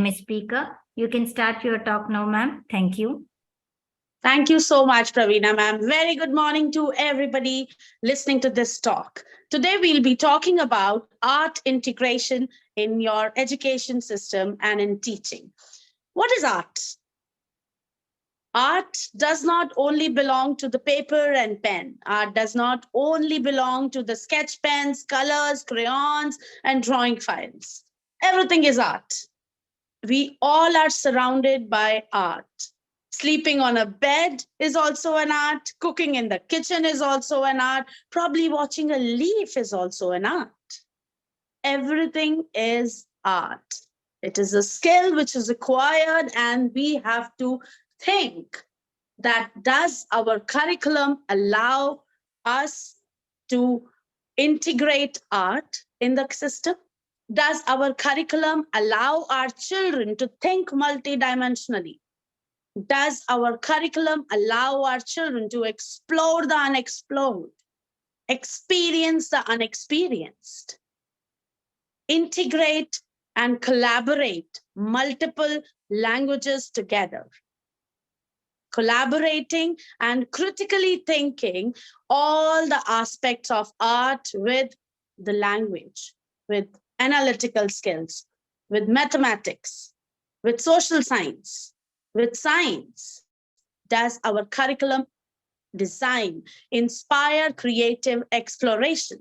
a speaker. You can start your talk now, ma'am. Thank you. Thank you so much, Praveena ma'am. Very good morning to everybody listening to this talk. Today, we'll be talking about art integration in your education system and in teaching. What is art? Art does not only belong to the paper and pen. Art does not only belong to the sketch pens, colors, crayons, and drawing files. Everything is art. We all are surrounded by art. Sleeping on a bed is also an art. Cooking in the kitchen is also an art. Probably watching a leaf is also an art. Everything is art. It is a skill which is acquired, and we have to think that does our curriculum allow us to integrate art in the system? Does our curriculum allow our children to think multidimensionally? Does our curriculum allow our children to explore the unexplored, experience the unexperienced, integrate and collaborate multiple languages together? Collaborating and critically thinking all the aspects of art with the language, with analytical skills, with mathematics, with social science, with science. Does our curriculum design inspire creative exploration?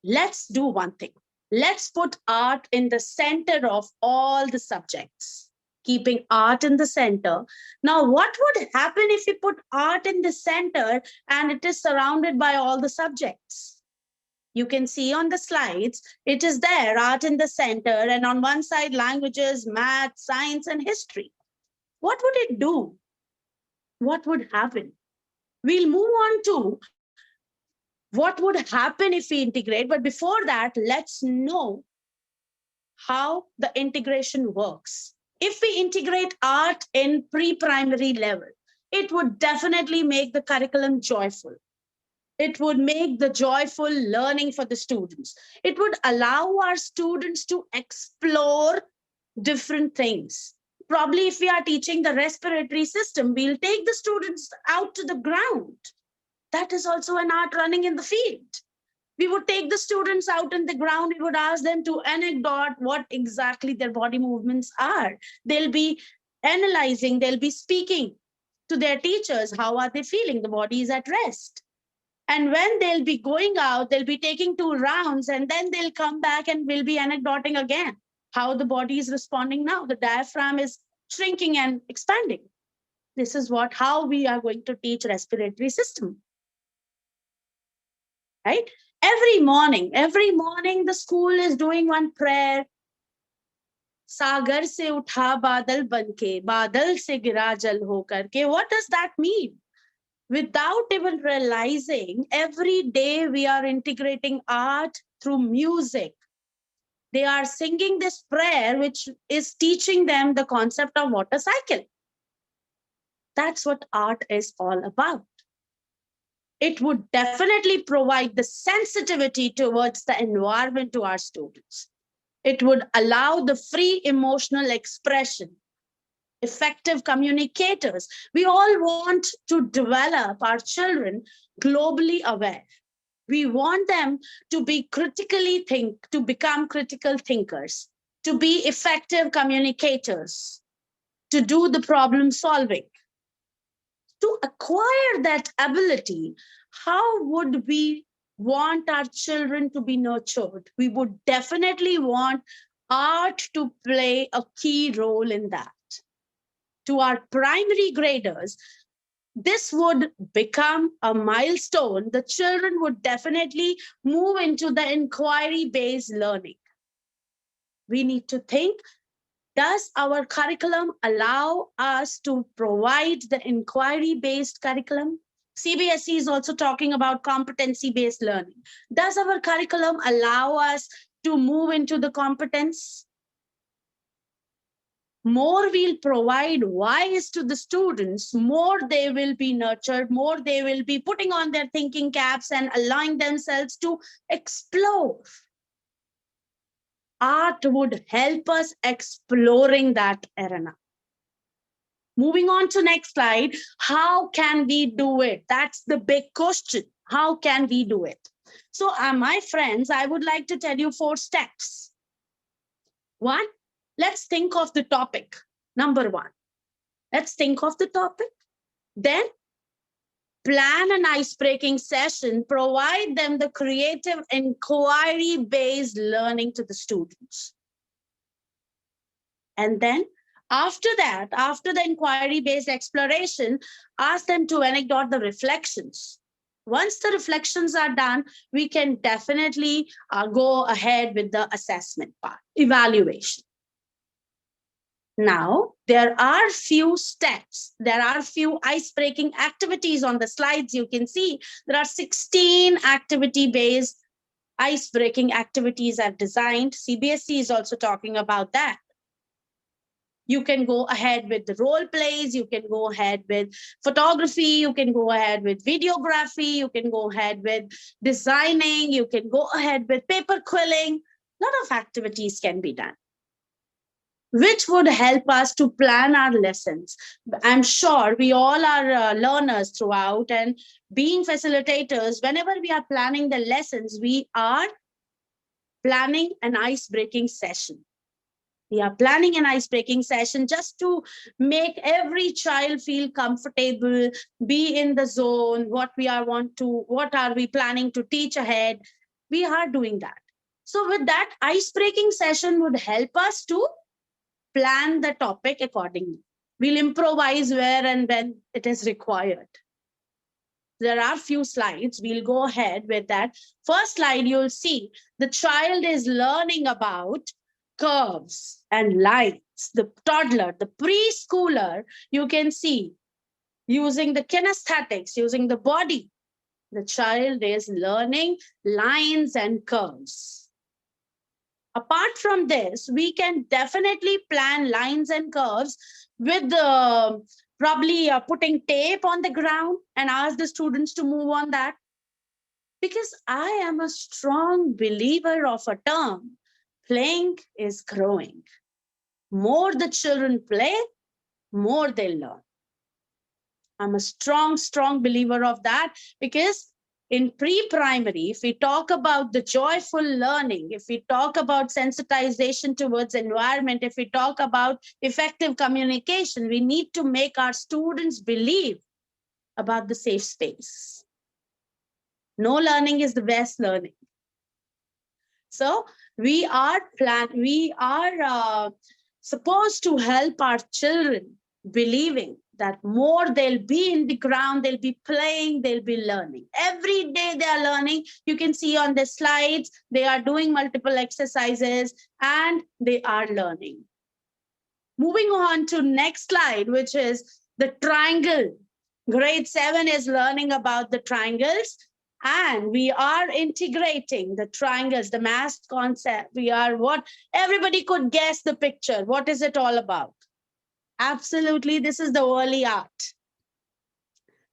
Let's do one thing. Let's put art in the center of all the subjects. Keeping art in the center. Now, what would happen if we put art in the center and it is surrounded by all the subjects? You can see on the slides, it is there, art in the center, and on one side, languages, math, science, and history. What would it do? What would happen? We'll move on to what would happen if we integrate, but before that, let's know how the integration works. If we integrate art in pre-primary level, it would definitely make the curriculum joyful. It would make the joyful learning for the students. It would allow our students to explore different things. Probably if we are teaching the respiratory system, we'll take the students out to the ground. That is also an art running in the field. We would take the students out in the ground. We would ask them to anecdote what exactly their body movements are. They'll be analyzing, they'll be speaking to their teachers. How are they feeling? The body is at rest. And when they'll be going out, they'll be taking 2 rounds, and then they'll come back and we'll be anecdoting again. How the body is responding now. The diaphragm is shrinking and expanding. This is how we are going to teach respiratory system. Right? Every morning, the school is doing one prayer. Sagar se utha badal banke, badal se gira jal ho karke. What does that mean? Without even realizing, every day we are integrating art through music. They are singing this prayer, which is teaching them the concept of water cycle. That's what art is all about. It would definitely provide the sensitivity towards the environment to our students. It would allow the free emotional expression, effective communicators. We all want to develop our children globally aware. We want them to be to become critical thinkers, to be effective communicators, to do the problem solving. To acquire that ability, how would we want our children to be nurtured? We would definitely want art to play a key role in that. To our primary graders, this would become a milestone. The children would definitely move into the inquiry-based learning. We need to think, does our curriculum allow us to provide the inquiry-based curriculum? CBSE is also talking about competency-based learning. Does our curriculum allow us to move into the competence? More we'll provide whys to the students, more they will be nurtured, more they will be putting on their thinking caps and allowing themselves to explore. art would help us exploring that arena. Moving on to next slide, how can we do it? That's the big question. How can we do it? So, my friends, I would like to tell you 4 steps. One, let's think of the topic. Number 1, let's think of the topic. Then, plan an ice-breaking session, provide them the creative inquiry-based learning to the students. And then after that, after the inquiry-based exploration, ask them to anecdote the reflections. Once the reflections are done, we can definitely go ahead with the assessment part, evaluation. Now, there are few steps. There are few ice-breaking activities on the slides. You can see there are 16 activity-based ice-breaking activities are designed. CBSE is also talking about that. You can go ahead with the role plays. You can go ahead with photography. You can go ahead with videography. You can go ahead with designing. You can go ahead with paper quilling. A lot of activities can be done, which would help us to plan our lessons. I'm sure we all are learners throughout, and being facilitators, whenever we are planning the lessons, we are planning an ice-breaking session. We are planning an ice-breaking session just to make every child feel comfortable, be in the zone, what are we planning to teach ahead. We are doing that. So with that, ice-breaking session would help us to plan the topic accordingly. We'll improvise where and when it is required. There are few slides. We'll go ahead with that. First slide, you'll see the child is learning about curves and lines. The toddler, the preschooler, you can see using the kinesthetics, using the body. The child is learning lines and curves. Apart from this, we can definitely plan lines and curves with probably putting tape on the ground and ask the students to move on that. Because I am a strong believer of a term, playing is growing. More the children play, more they learn. I'm a strong believer of that, because in pre-primary, if we talk about the joyful learning, if we talk about sensitization towards environment, if we talk about effective communication, we need to make our students believe about the safe space. No learning is the best learning. So we are supposed to help our children believing that more they'll be in the ground, they'll be playing, they'll be learning. Every day they are learning. You can see on the slides, they are doing multiple exercises and they are learning. Moving on to next slide, which is the triangle. Grade 7 is learning about the triangles. And we are integrating the triangles, the math concept. Everybody could guess the picture. What is it all about? Absolutely, this is the early art.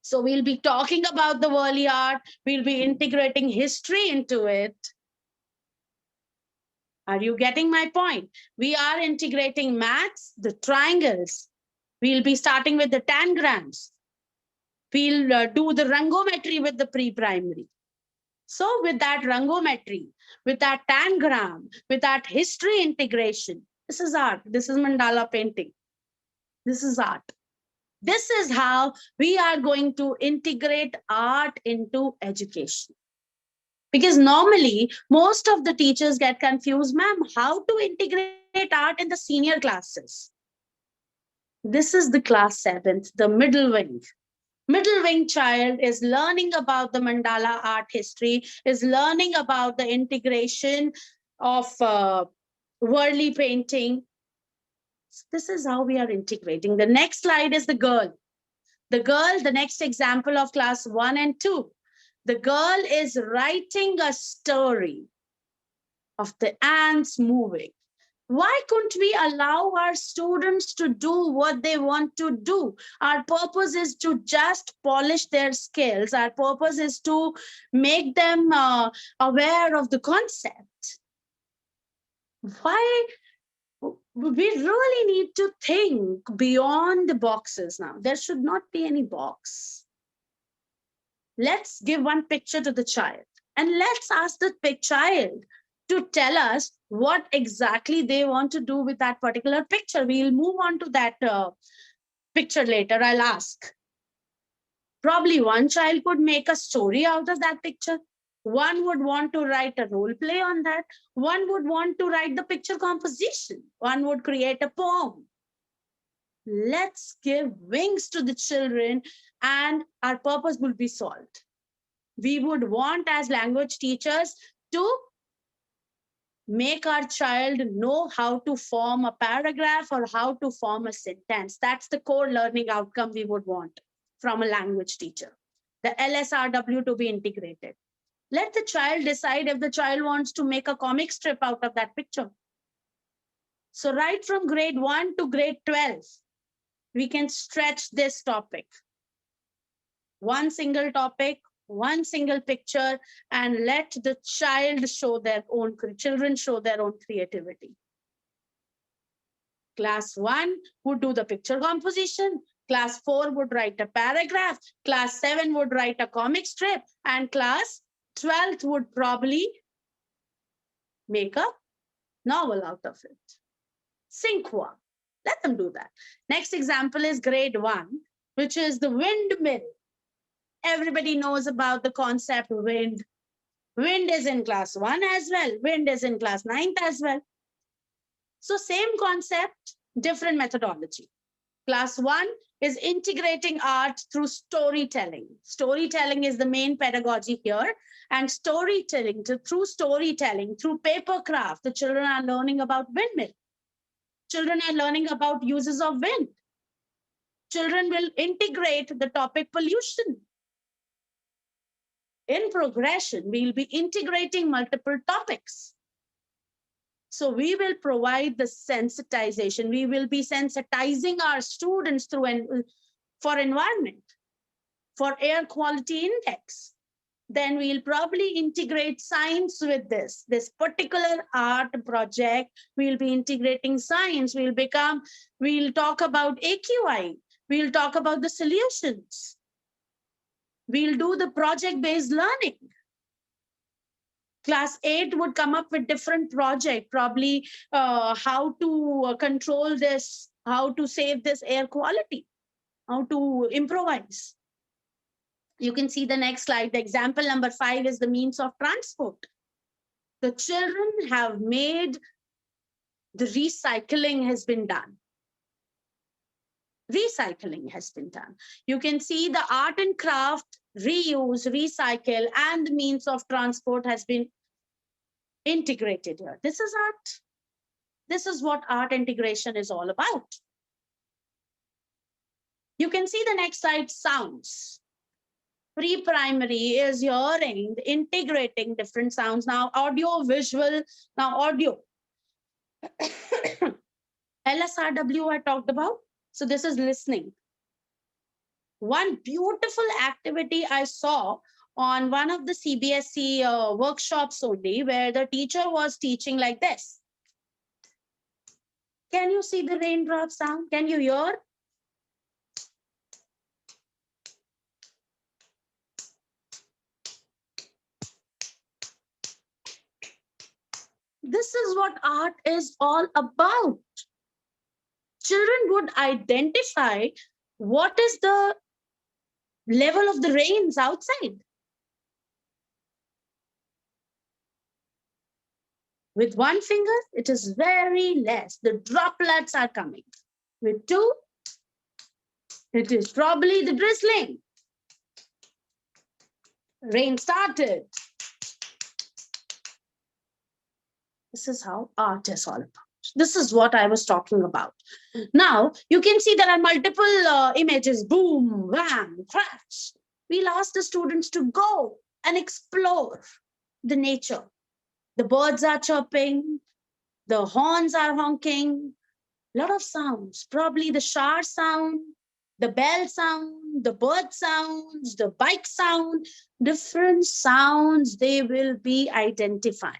So we'll be talking about the early art. We'll be integrating history into it. Are you getting my point? We are integrating maths, the triangles. We'll be starting with the tangrams. We'll do the rangometry with the pre-primary. So with that rangometry, with that tangram, with that history integration, this is art. This is mandala painting. This is art. This is how we are going to integrate art into education. Because normally, most of the teachers get confused, ma'am, how to integrate art in the senior classes? This is the class 7th, the middle wing. Middle wing child is learning about the mandala art history, is learning about the integration of worldly painting. This is how we are integrating. The next slide is the girl. The next example of class 1 and 2. The girl is writing a story of the ants moving. Why couldn't we allow our students to do what they want to do? Our purpose is to just polish their skills. Our purpose is to make them aware of the concept. Why? We really need to think beyond the boxes now. There should not be any box. Let's give one picture to the child and let's ask the child to tell us what exactly they want to do with that particular picture. We'll move on to that picture later. I'll ask. Probably one child could make a story out of that picture. One would want to write a role play on that. One would want to write the picture composition. One would create a poem. Let's give wings to the children and our purpose will be solved. We would want as language teachers to make our child know how to form a paragraph or how to form a sentence. That's the core learning outcome we would want from a language teacher. The LSRW to be integrated. Let the child decide if the child wants to make a comic strip out of that picture. So right from grade 1 to grade 12, we can stretch this topic. One single topic, one single picture, and let the child show their own, children show their own creativity. Class 1 would do the picture composition. Class 4 would write a paragraph. Class 7 would write a comic strip. And class 12th would probably make a novel out of it. Sync one. Let them do that. Next example is grade 1, which is the windmill. Everybody knows about the concept wind. Wind is in class 1 as well. Wind is in class 9th as well. So same concept, different methodology. Class 1 is integrating art through storytelling. Storytelling is the main pedagogy here. And storytelling, through storytelling, through paper craft, the children are learning about windmill. Children are learning about uses of wind. Children will integrate the topic pollution. In progression, we'll be integrating multiple topics. So we will provide the sensitization. We will be sensitizing our students through for environment, for air quality index. Then we'll probably integrate science with this particular art project. We'll be integrating science. We'll talk about AQI. We'll talk about the solutions. We'll do the project-based learning. Class 8 would come up with different project, probably how to control this, how to save this air quality, how to improvise. You can see the next slide. The example number 5 is the means of transport. The children have made the recycling has been done. Recycling has been done. You can see the art and craft, reuse, recycle, and the means of transport has been integrated here. This is art. This is what art integration is all about. You can see the next slide, sounds. Pre-primary is hearing, integrating different sounds. Now audio, visual, now audio. LSRW I talked about. So this is listening. One beautiful activity I saw on one of the CBSE workshops only, where the teacher was teaching like this. Can you see the raindrop sound? Can you hear? This is what art is all about. Children would identify what is the level of the rains outside. With one finger, it is very less. The droplets are coming. With 2, it is probably the drizzling. Rain started. This is how art is all about. This is what I was talking about. Now, you can see there are multiple images. Boom, wham, crash. We'll ask the students to go and explore the nature. The birds are chirping. The horns are honking. A lot of sounds. Probably the shower sound, the bell sound, the bird sounds, the bike sound. Different sounds they will be identifying.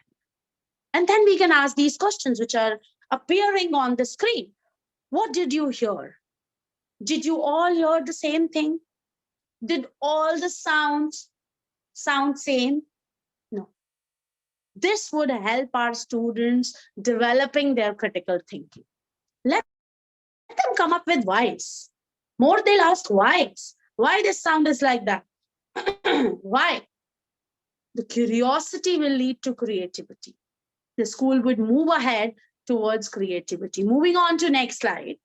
And then we can ask these questions which are appearing on the screen. What did you hear? Did you all hear the same thing? Did all the sounds sound same? No. This would help our students developing their critical thinking. Let them come up with whys. More they'll ask whys. Why this sound is like that? Why? The curiosity will lead to creativity. The school would move ahead towards creativity. Moving on to next slide.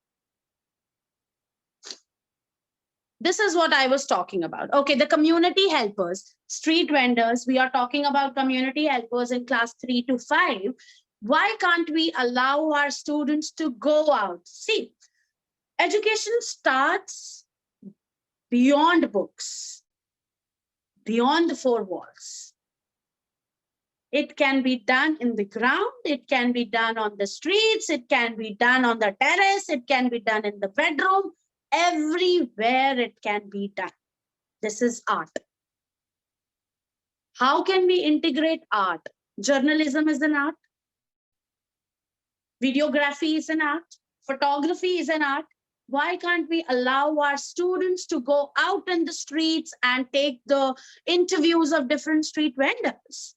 This is what I was talking about. Okay, the community helpers, street vendors. We are talking about community helpers in class 3 to 5. Why can't we allow our students to go out? See, education starts beyond books, beyond the four walls. It can be done in the ground. It can be done on the streets. It can be done on the terrace. It can be done in the bedroom. Everywhere it can be done. This is art. How can we integrate art? Journalism is an art. Videography is an art. Photography is an art. Why can't we allow our students to go out in the streets and take the interviews of different street vendors?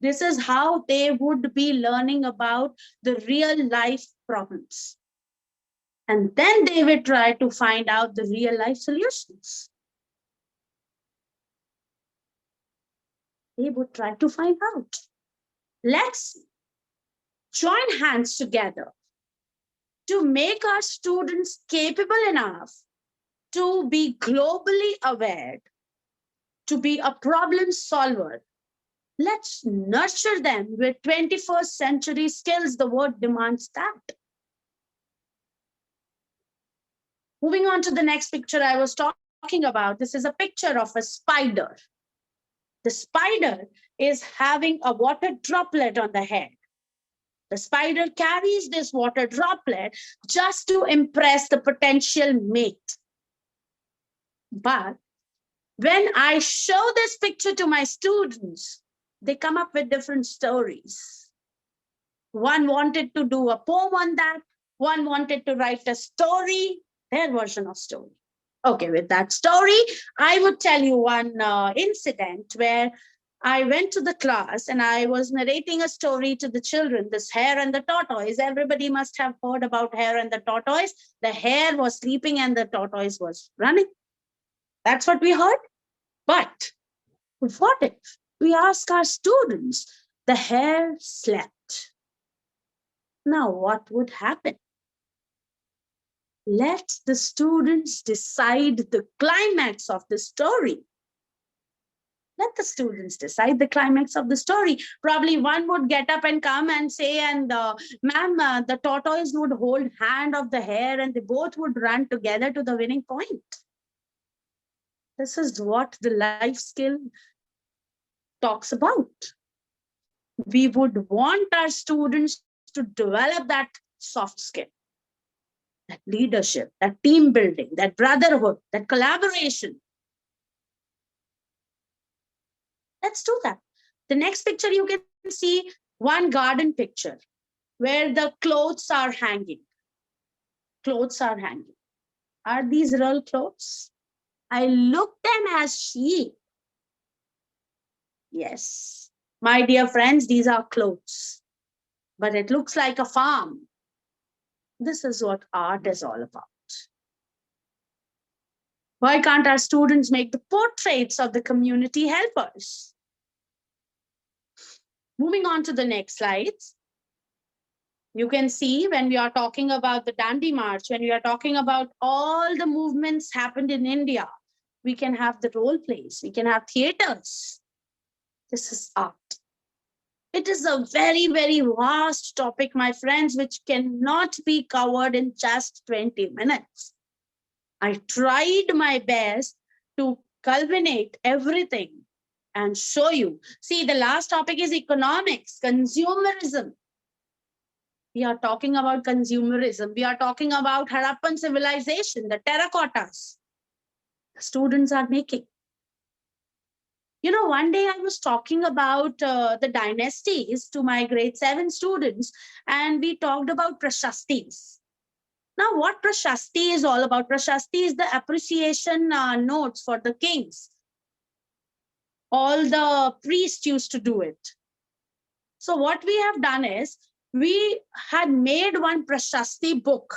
This is how they would be learning about the real life problems. And then they will try to find out the real life solutions. They would try to find out. Let's join hands together to make our students capable enough to be globally aware, to be a problem solver. Let's nurture them with 21st century skills. The world demands that. Moving on to the next picture I was talking about. This is a picture of a spider. The spider is having a water droplet on the head. The spider carries this water droplet just to impress the potential mate. But when I show this picture to my students, they come up with different stories. One wanted to do a poem on that. One wanted to write a story, their version of story. Okay, with that story, I would tell you one incident where I went to the class and I was narrating a story to the children, this hare and the tortoise. Everybody must have heard about hare and the tortoise. The hare was sleeping and the tortoise was running. That's what we heard. But what if we ask our students, the hare slept? Now, what would happen? Let the students decide the climax of the story. Let the students decide the climax of the story. Probably one would get up and come and say, and ma'am, the tortoise would hold hand of the hare and they both would run together to the winning point. This is what the life skill talks about. We would want our students to develop that soft skill, that leadership, that team building, that brotherhood, that collaboration. Let's do that. The next picture, you can see one garden picture where the clothes are hanging. Clothes are hanging. Are these real clothes? I look them as sheep. Yes, my dear friends, these are clothes, but it looks like a farm. This is what art is all about. Why can't our students make the portraits of the community helpers? Moving on to the next slides. You can see when we are talking about the Dandi March, when we are talking about all the movements happened in India, we can have the role plays, we can have theaters. This is art. It is a very, very vast topic, my friends, which cannot be covered in just 20 minutes. I tried my best to culminate everything and show you. See, the last topic is economics, consumerism. We are talking about consumerism. We are talking about Harappan civilization, the terracottas. The students are making. One day I was talking about the dynasties to my grade 7 students, and we talked about prashastis. Now, what prashasti is all about? Prashasti is the appreciation notes for the kings. All the priests used to do it. So what we have done is we had made one prashasti book.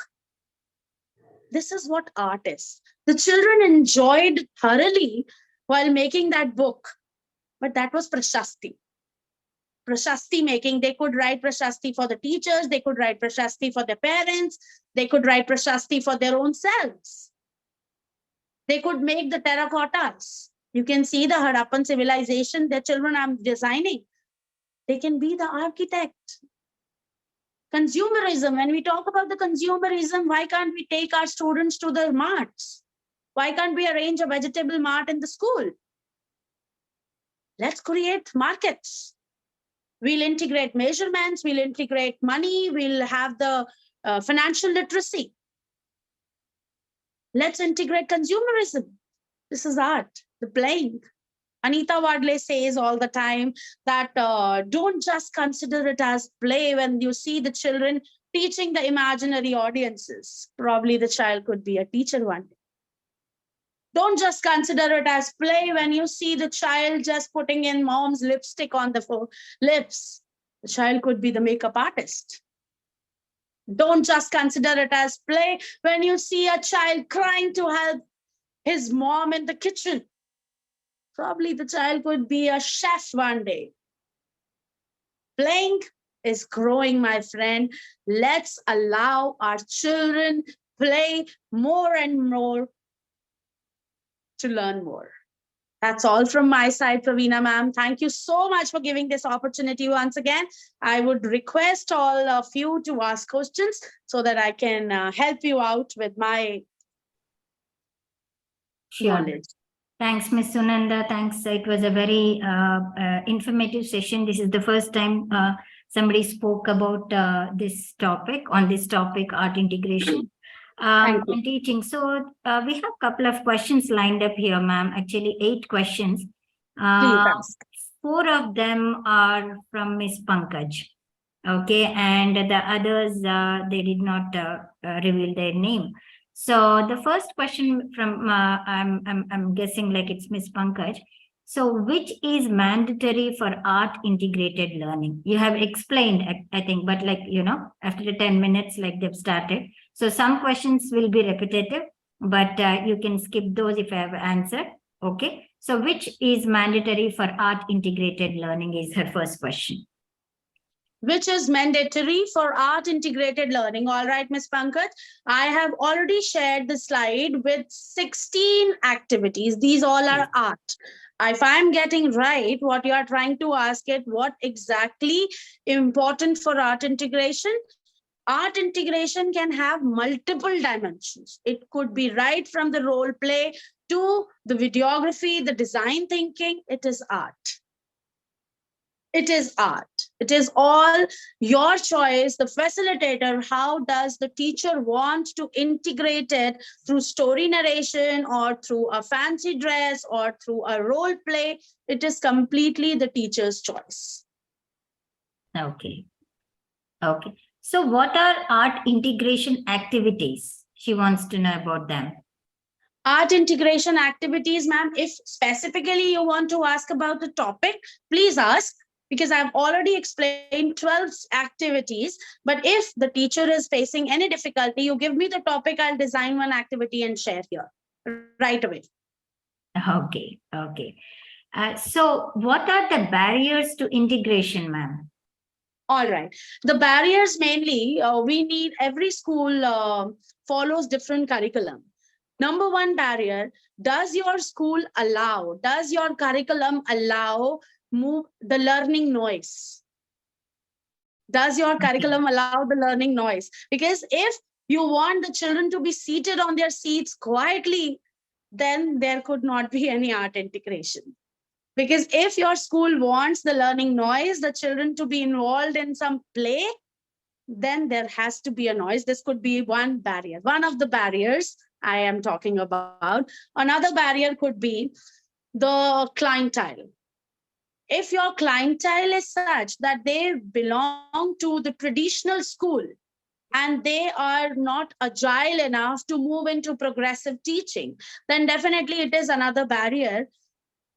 This is what art is. The children enjoyed thoroughly while making that book, but that was prashasti. Prashasti making. They could write prashasti for the teachers, they could write prashasti for their parents, they could write prashasti for their own selves. They could make the terracottas. You can see the Harappan civilization, the children are designing. They can be the architect. Consumerism, when we talk about the consumerism, why can't we take our students to the marts? Why can't we arrange a vegetable mart in the school? Let's create markets. We'll integrate measurements, we'll integrate money, we'll have the financial literacy. Let's integrate consumerism. This is art, the playing. Anita Wadley says all the time that don't just consider it as play when you see the children teaching the imaginary audiences. Probably the child could be a teacher one day. Don't just consider it as play when you see the child just putting in mom's lipstick on the lips. The child could be the makeup artist. Don't just consider it as play when you see a child crying to help his mom in the kitchen. Probably the child could be a chef one day. Playing is growing, my friend. Let's allow our children play more and more to learn more. That's all from my side, Praveena ma'am. Thank you so much for giving this opportunity once again. I would request all of you to ask questions so that I can help you out with my knowledge. Thanks, Ms. Sunanda. Thanks. It was a very informative session. This is the first time somebody spoke about this topic, art integration. And teaching. So we have a couple of questions lined up here, ma'am. Actually, 8 questions. 4 of them are from Miss Pankaj. Okay, and the others, they did not reveal their name. So the first question from, I'm guessing like it's Miss Pankaj. So which is mandatory for art integrated learning? You have explained, I think, but like, after the 10 minutes, like they've started. So some questions will be repetitive, but you can skip those if I have answered. Okay. So which is mandatory for art integrated learning is her first question. Which is mandatory for art integrated learning. All right, Ms. Pankaj, I have already shared the slide with 16 activities. These all are art. If I'm getting right, what you are trying to ask it, what exactly important for art integration? Art integration can have multiple dimensions. It could be right from the role play to the videography, the design thinking. It is art. It is art. It is all your choice, the facilitator. How does the teacher want to integrate it through story narration or through a fancy dress or through a role play? It is completely the teacher's choice. Okay. Okay. So what are art integration activities? She wants to know about them. Art integration activities, ma'am, if specifically you want to ask about the topic, please ask, because I've already explained 12 activities. But if the teacher is facing any difficulty, you give me the topic, I'll design one activity and share here right away. Okay, okay. So what are the barriers to integration, ma'am? All right. The barriers mainly, we need every school follows different curriculum. Number one barrier, does your school allow, does your curriculum allow move the learning noise? Does your curriculum allow the learning noise? Because if you want the children to be seated on their seats quietly, then there could not be any art integration. Because if your school wants the learning noise, the children to be involved in some play, then there has to be a noise. This could be one barrier, one of the barriers I am talking about. Another barrier could be the clientele. If your clientele is such that they belong to the traditional school and they are not agile enough to move into progressive teaching, then definitely it is another barrier,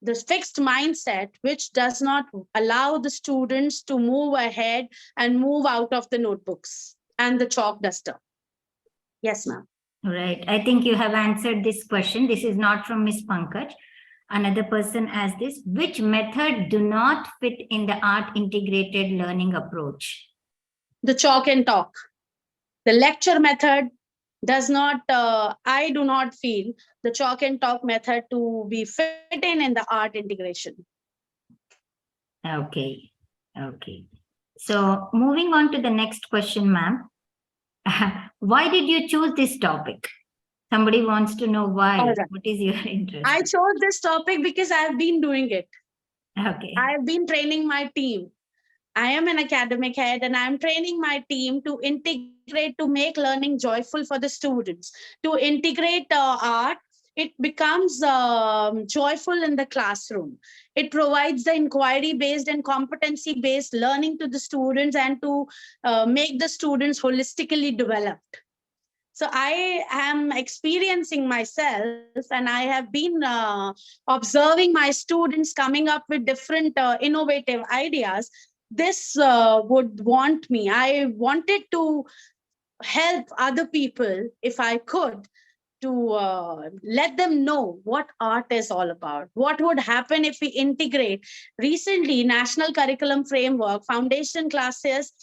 this fixed mindset, which does not allow the students to move ahead and move out of the notebooks and the chalk duster. Yes, ma'am. Right. I think you have answered this question. This is not from Miss Pankaj. Another person asked this. Which method do not fit in the art integrated learning approach? The chalk and talk. The lecture method does not, I do not feel the chalk and talk method to be fit in the art integration. Okay. Okay. So moving on to the next question, ma'am. Why did you choose this topic? Somebody wants to know why. All right. What is your interest? I chose this topic because I have been doing it. Okay. I have been training my team. I am an academic head and I'm training my team to integrate, to make learning joyful for the students, to integrate art. It becomes joyful in the classroom. It provides the inquiry based and competency based learning to the students and to make the students holistically developed. So I am experiencing myself and I have been observing my students coming up with different innovative ideas. This would want me. I wanted to help other people if I could, to let them know what art is all about. What would happen if we integrate recently national curriculum framework, foundation classes,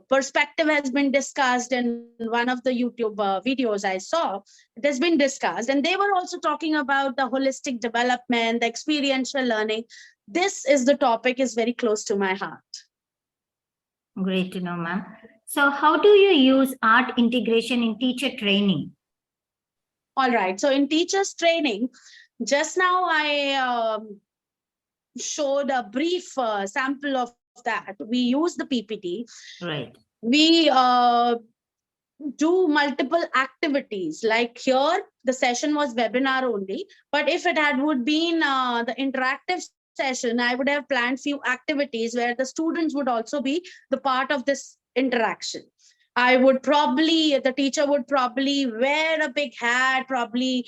perspective has been discussed in one of the YouTube videos I saw. It has been discussed, and they were also talking about the holistic development, the experiential learning. This is the topic is very close to my heart. Great to know, ma'am. So how do you use art integration in teacher training? All right. So in teachers training, just now I showed a brief sample of that. We use the PPT. Right. We do multiple activities. Like here, the session was webinar only. But if it had would been the interactive session, I would have planned few activities where the students would also be the part of this interaction. The teacher would probably wear a big hat, probably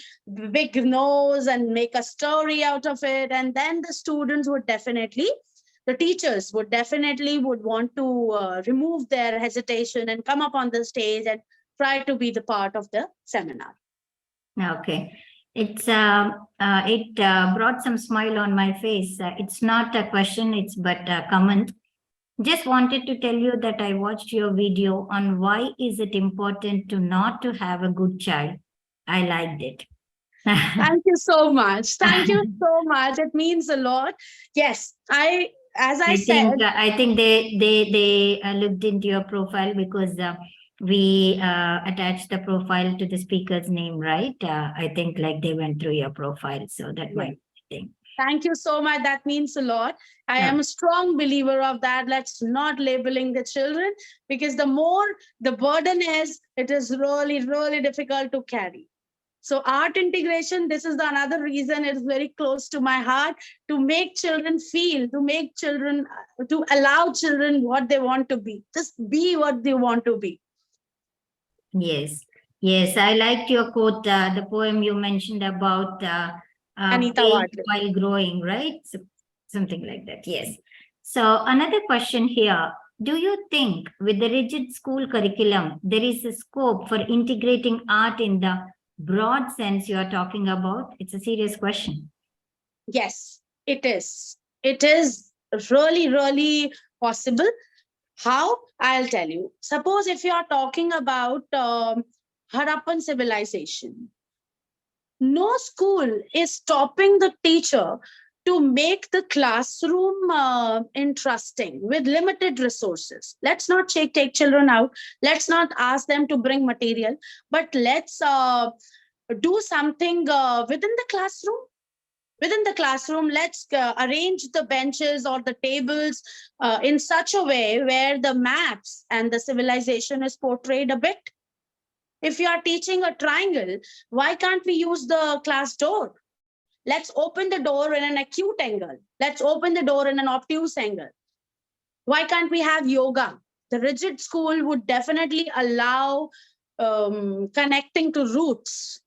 big nose, and make a story out of it. And then the students would definitely, the teachers would definitely would want to remove their hesitation and come up on the stage and try to be the part of the seminar. Okay. It brought some smile on my face. It's not a question, it's but a comment. Just wanted to tell you that I watched your video on why is it important to not to have a good child. I liked it. Thank you so much. Thank you so much. It means a lot. Yes, I think they looked into your profile because we attached the profile to the speaker's name, right? I think like they went through your profile, so that might be the thing. Thank you so much. That means a lot. I am a strong believer of that. Let's not labeling the children, because the more the burden is, it is really, really difficult to carry. So art integration, this is another reason it is very close to my heart, to make children feel, to allow children what they want to be. Just be what they want to be. Yes. Yes. I liked your quote, the poem you mentioned about Anita while growing, right? So, something like that. Yes. So another question here. Do you think with the rigid school curriculum, there is a scope for integrating art in the broad sense you are talking about? It's a serious question. Yes, it is. It is really, really possible. How? I'll tell you. Suppose if you are talking about Harappan civilization, no school is stopping the teacher to make the classroom interesting with limited resources. Let's not take children out. Let's not ask them to bring material, but let's do something within the classroom. Within the classroom, let's arrange the benches or the tables in such a way where the maps and the civilization is portrayed a bit. If you are teaching a triangle, why can't we use the class door? Let's open the door in an acute angle. Let's open the door in an obtuse angle. Why can't we have yoga? The rigid school would definitely allow connecting to roots.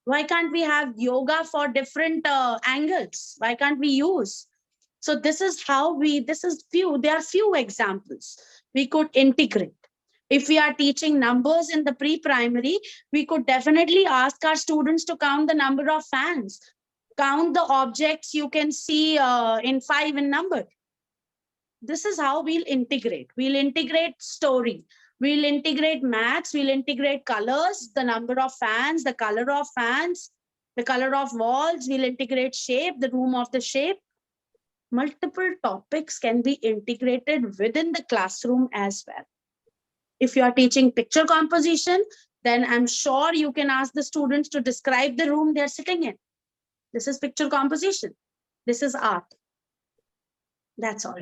Why can't we have yoga for different angles? Why can't we use? So this is how there are few examples we could integrate. If we are teaching numbers in the pre-primary, we could definitely ask our students to count the number of fans, count the objects you can see in 5 in number. This is how we'll integrate. We'll integrate story. We'll integrate maths. We'll integrate colors, the number of fans, the color of fans, the color of walls. We'll integrate shape, the room of the shape. Multiple topics can be integrated within the classroom as well. If you are teaching picture composition, then I'm sure you can ask the students to describe the room they're sitting in. This is picture composition. This is art. That's all.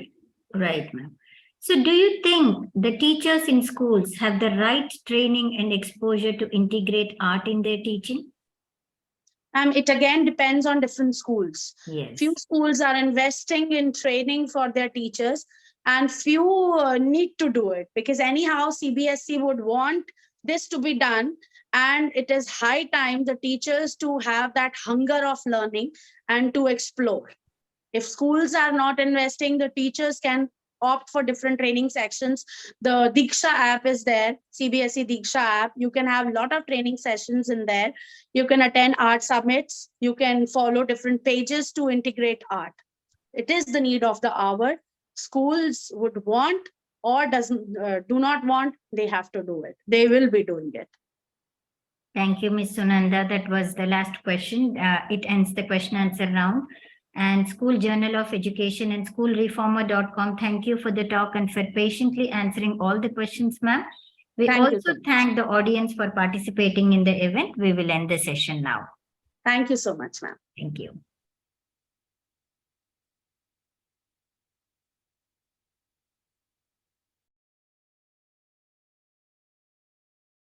Right, ma'am. So do you think the teachers in schools have the right training and exposure to integrate art in their teaching? It again depends on different schools. Yes. Few schools are investing in training for their teachers, and few need to do it, because anyhow CBSE would want this to be done, and it is high time the teachers to have that hunger of learning and to explore. If schools are not investing, the teachers can opt for different training sections. The Diksha app is there, CBSE Diksha app. You can have a lot of training sessions in there. You can attend art summits. You can follow different pages to integrate art. It is the need of the hour. Schools would want or do not want, they have to do it. They will be doing it. Thank you, Ms. Sunanda. That was the last question. It ends the question answer round. And School Journal of Education and schoolreformer.com, thank you for the talk and for patiently answering all the questions, ma'am. We also thank the audience for participating in the event. We will end the session now. Thank you so much, ma'am. Thank you.